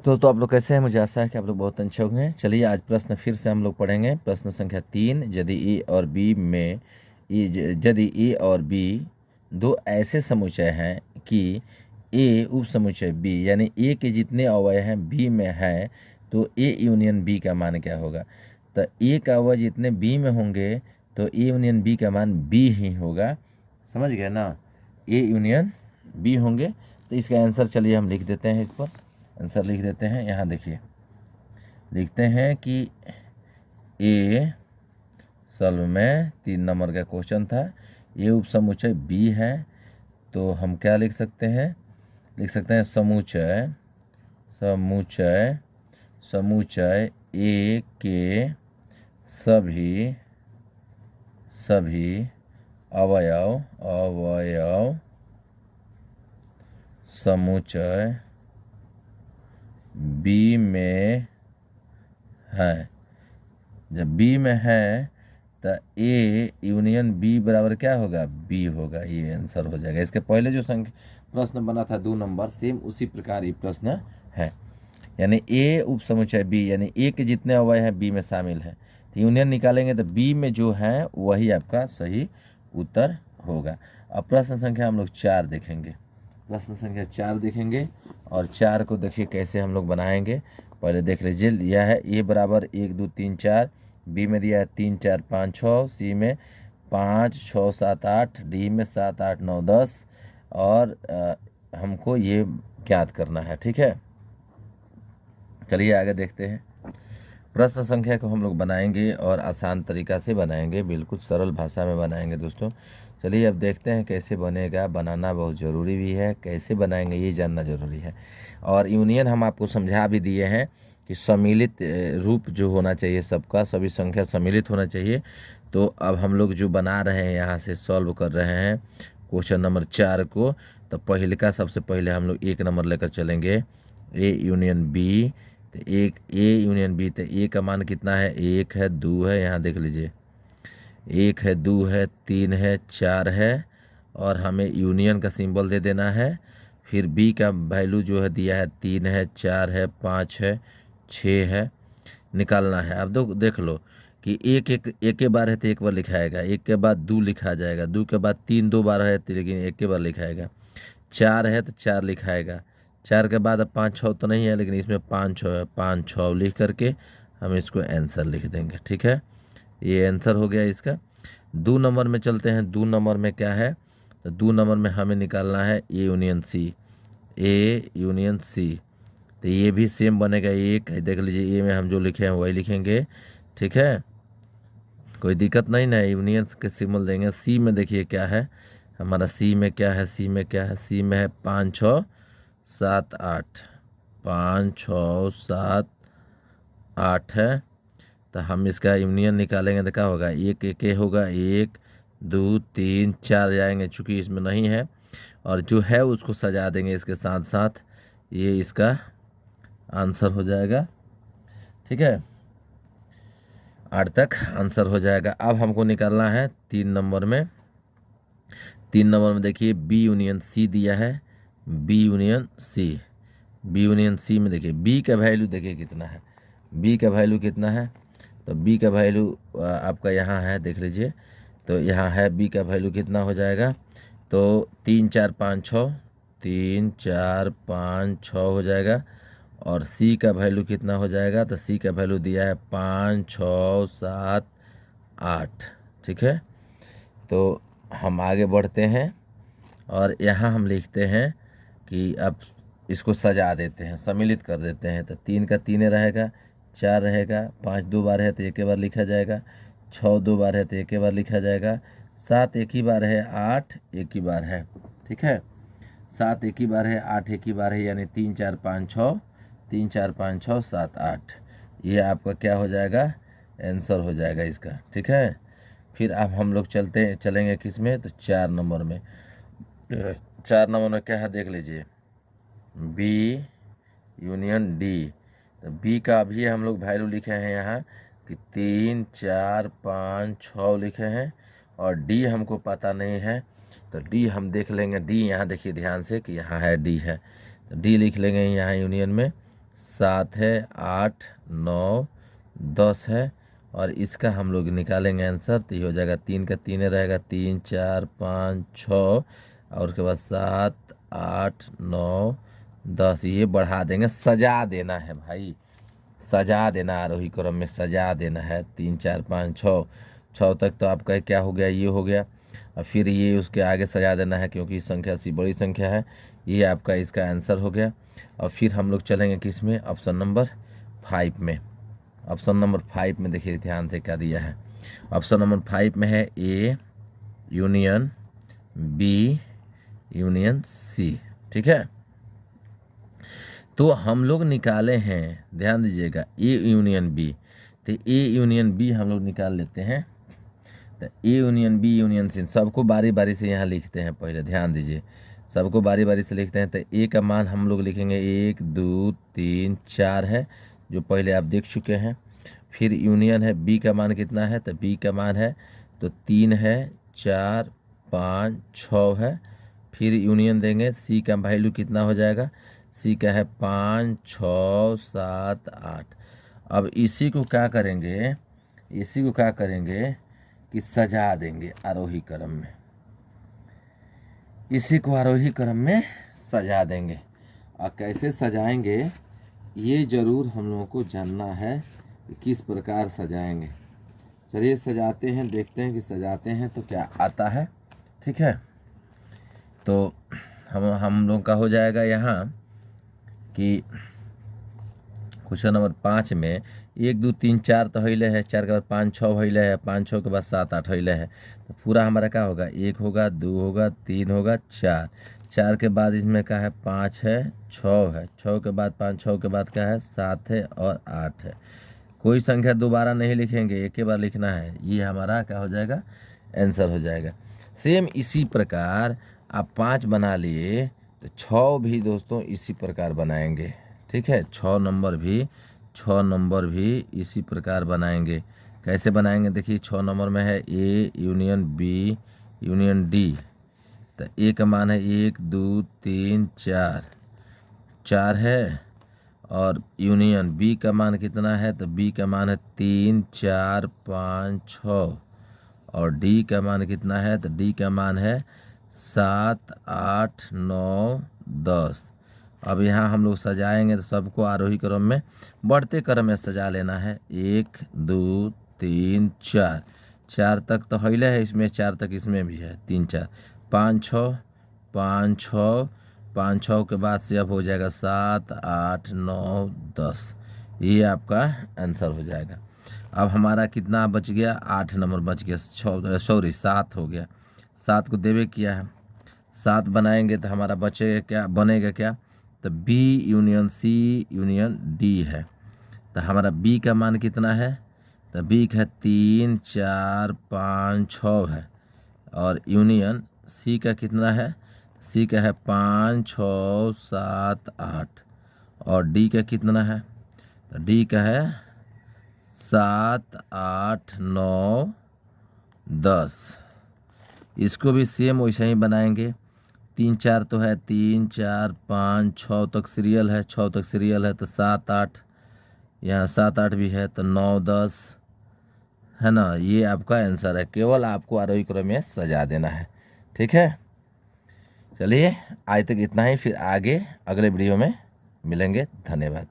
दोस्तों आप लोग कैसे हैं? मुझे आशा है कि आप लोग बहुत अच्छे होंगे। चलिए आज प्रश्न फिर से हम लोग पढ़ेंगे। प्रश्न संख्या 3, यदि ए और बी में यदि ए और बी दो ऐसे समुच्चय हैं कि ए उप समुच्चय बी यानी ए के जितने अवयव हैं बी में है, तो ए यूनियन बी का मान क्या होगा? तो ए का अवयव जितने बी में होंगे तो ए यूनियन बी का मान बी ही होगा। समझ गए ना? ए यूनियन बी होंगे। तो इसका आंसर चलिए हम लिख देते हैं। इस पर आंसर लिख देते हैं। यहाँ देखिए, लिखते हैं कि ए सॉल्व में 3 नंबर का क्वेश्चन था। ए उप समुच्चय बी है, तो हम क्या लिख सकते हैं? लिख सकते हैं समुच्चय समुच्चय समुच्चय ए के सभी अवयव समुच्चय बी में है। जब बी में है तो ए यूनियन बी बराबर क्या होगा? बी होगा। ये आंसर हो जाएगा। इसके पहले जो प्रश्न बना था 2 नंबर, सेम उसी प्रकार ये प्रश्न है। यानी ए उप समुच्चय बी यानी ए के जितने अवयव हैं बी में शामिल है, तो यूनियन निकालेंगे तो बी में जो है वही आपका सही उत्तर होगा। अब प्रश्न संख्या हम लोग 4 देखेंगे। प्रश्न संख्या 4 देखेंगे और 4 को देखिए कैसे हम लोग बनाएंगे। पहले देख लीजिए, यह है ए बराबर 1 2 3 4, बी में दिया है 3 4 5 6, सी में 5 6 7 8, डी में 7 8 9 10 और हमको ये ज्ञात करना है। ठीक है, चलिए आगे देखते हैं। प्रश्न संख्या को हम लोग बनाएंगे और आसान तरीका से बनाएंगे, बिल्कुल सरल भाषा में बनाएंगे दोस्तों। चलिए अब देखते हैं कैसे बनेगा। बनाना बहुत ज़रूरी भी है, कैसे बनाएंगे ये जानना ज़रूरी है। और यूनियन हम आपको समझा भी दिए हैं कि सम्मिलित रूप जो होना चाहिए सबका, सभी संख्या सम्मिलित होना चाहिए। तो अब हम लोग जो बना रहे हैं, यहाँ से सॉल्व कर रहे हैं क्वेश्चन नंबर 4 को। तो पहले का सबसे पहले हम लोग 1 नंबर लेकर चलेंगे, ए यूनियन बी। तो एक ए यूनियन बी, तो ए का मान कितना है? 1 है, 2 है, यहाँ देख लीजिए 1 है, 2 है, 3 है, 4 है और हमें यूनियन का सिंबल दे देना है। फिर बी का वैल्यू जो है दिया है 3 है, 4 है, 5 है, 6 है, निकालना है। अब देख लो कि एक के बार है तो एक बार लिखाएगा, एक के बाद 2 लिखा जाएगा, 2 के बाद 3 2 बार है तो लेकिन एक के बार लिखाएगा, 4 है तो 4 लिखाएगा, 4 के बाद अब 5 6 तो नहीं है लेकिन इसमें 5 6 है, 5 6 लिख करके हम इसको आंसर लिख देंगे। ठीक है, ये आंसर हो गया इसका। 2 नंबर में चलते हैं। 2 नंबर में क्या है? तो 2 नंबर में हमें निकालना है A union C. A union C, तो ये भी सेम बनेगा। एक देख लीजिए, ए में हम जो लिखे हैं वही लिखेंगे। ठीक है, कोई दिक्कत नहीं ना, यूनियन के सिंबल देंगे। सी में देखिए क्या है हमारा, सी में क्या है? सी में क्या है? सी में है 5 6 7 8, 5 6 7 8 है। तो हम इसका यूनियन निकालेंगे तो क्या होगा? एक एक होगा, 1 2 3 4 जाएंगे, चूँकि इसमें नहीं है और जो है उसको सजा देंगे इसके साथ साथ, ये इसका आंसर हो जाएगा। ठीक है, 8 तक आंसर हो जाएगा। अब हमको निकालना है 3 नंबर में। 3 नंबर में देखिए बी यूनियन सी दिया है, B union C. B union C में देखिए बी का वैल्यू देखिए कितना है, बी का वैल्यू कितना है? तो बी का वैल्यू आपका यहाँ है, देख लीजिए। तो यहाँ है बी का वैल्यू कितना हो जाएगा? तो 3 4 5 6, 3 4 5 6 हो जाएगा। और सी का वैल्यू कितना हो जाएगा? तो सी का वैल्यू दिया है 5 6 7 8। ठीक है, तो हम आगे बढ़ते हैं और यहाँ हम लिखते हैं कि अब इसको सजा देते हैं, सम्मिलित कर देते हैं। तो 3 का 3 रहेगा, 4 रहेगा, 5 2 बार है तो एक ही बार लिखा जाएगा, 6 2 बार है तो एक ही बार लिखा जाएगा, 7 एक ही बार है, 8 एक ही बार है। ठीक है, 7 एक ही बार है, 8 एक ही बार है, यानी 3 4 5 6, 3 4 5 6 7 8, ये आपका क्या हो जाएगा? आंसर हो जाएगा इसका। ठीक है, फिर अब हम लोग चलेंगे किस में? तो 4 नंबर में। 4 नंबर में क्या है देख लीजिए, बी यूनियन डी। तो बी का अभी हम लोग वैल्यू लिखे हैं यहाँ कि 3 4 5 6 लिखे हैं और डी हमको पता नहीं है, तो डी हम देख लेंगे। डी यहाँ देखिए ध्यान से कि यहाँ है, डी है, तो डी लिख लेंगे यहाँ यूनियन में। 7 है, 8 9 10 है, और इसका हम लोग निकालेंगे आंसर, तो ये हो जाएगा 3 का 3 रहेगा, 3 4 5 6, और उसके बाद 7 8 9 10, ये बढ़ा देंगे, सजा देना है भाई, सजा देना, आरोही क्रम में सजा देना है। 3 4 5 6 तक तो आपका क्या हो गया, ये हो गया, और फिर ये उसके आगे सजा देना है, क्योंकि इस संख्या से बड़ी संख्या है। ये आपका इसका आंसर हो गया। और फिर हम लोग चलेंगे किस में, ऑप्शन नंबर 5 में। ऑप्शन नंबर 5 में देखिए ध्यान से क्या दिया है। ऑप्शन नंबर 5 में है A union B union C, ठीक है। तो हम लोग निकाले हैं, ध्यान दीजिएगा, ए यूनियन बी, तो ए यूनियन बी हम लोग निकाल लेते हैं। तो A union B union C, सबको बारी बारी से यहाँ लिखते हैं, पहले ध्यान दीजिए, सबको बारी बारी से लिखते हैं। तो ए का मान हम लोग लिखेंगे 1 2 3 4 है, जो पहले आप देख चुके हैं। फिर यूनियन है, बी का मान कितना है, तो बी का मान है तो 3 है, 4 5 6 है। फिर यूनियन देंगे, सी का वैल्यू कितना हो जाएगा, सी का है 5 6 7 8। अब इसी को क्या करेंगे, इसी को क्या करेंगे कि सजा देंगे आरोही क्रम में, इसी को आरोही क्रम में सजा देंगे। और कैसे सजाएंगे ये ज़रूर हम लोगों को जानना है कि किस प्रकार सजाएंगे। चलिए सजाते हैं, देखते हैं कि सजाते हैं तो क्या आता है, ठीक है। तो हम लोग का हो जाएगा यहाँ कि क्वेश्चन नंबर 5 में 1 2 3 4 तो हईले है, 4 के बाद 5 6 हईले है, 5 6 के बाद 7 8 हईले है। तो पूरा हमारा क्या होगा, 1 होगा 2 होगा 3 होगा 4, 4 के बाद इसमें क्या है 5 है 6 है, 6 के बाद 5 6 के बाद क्या है 7 है और 8 है। कोई संख्या दोबारा नहीं लिखेंगे, एक ही बार लिखना है, ये हमारा क्या हो जाएगा, आंसर हो जाएगा। सेम इसी प्रकार आप 5 बना लिए तो 6 भी दोस्तों इसी प्रकार बनाएंगे, ठीक है। 6 नंबर भी इसी प्रकार बनाएंगे। कैसे बनाएंगे, देखिए 6 नंबर में है A union B union D. तो ए का मान है 1 2 3 4 है, और यूनियन बी का मान कितना है, तो बी का मान है 3 4 5 6, और डी का मान कितना है, तो डी का मान है 7 8 9 10। अब यहाँ हम लोग सजाएंगे तो सबको आरोही क्रम में बढ़ते क्रम में सजा लेना है। 1 2 3 4, 4 तक तो हईले है इसमें, 4 तक इसमें भी है, 3 4 5 6 5 6 5 6 के बाद से अब हो जाएगा 7 8 9 10, ये आपका आंसर हो जाएगा। अब हमारा कितना बच गया, 8 नंबर बच गया, 7 हो गया। 7 को देवे किया है, 7 बनाएंगे तो हमारा बचेगा क्या, बनेगा क्या, तो B union C union D है। तो हमारा बी का मान कितना है, तो बी का 3 4 5 6 है, और यूनियन सी का कितना है, सी का है 5 6 7 8, और डी का कितना है, तो डी का है 7 8 9 10। इसको भी सेम वैसे ही बनाएंगे। 3 4 तो है, 3 4 5 6 तक सीरियल है, 6 तक सीरियल है, तो 7 8, यहाँ 7 8 भी है, तो 9 10 है ना। ये आपका आंसर है, केवल आपको आरोही क्रम में सजा देना है, ठीक है। चलिए आज तक इतना ही, फिर आगे अगले वीडियो में मिलेंगे। धन्यवाद।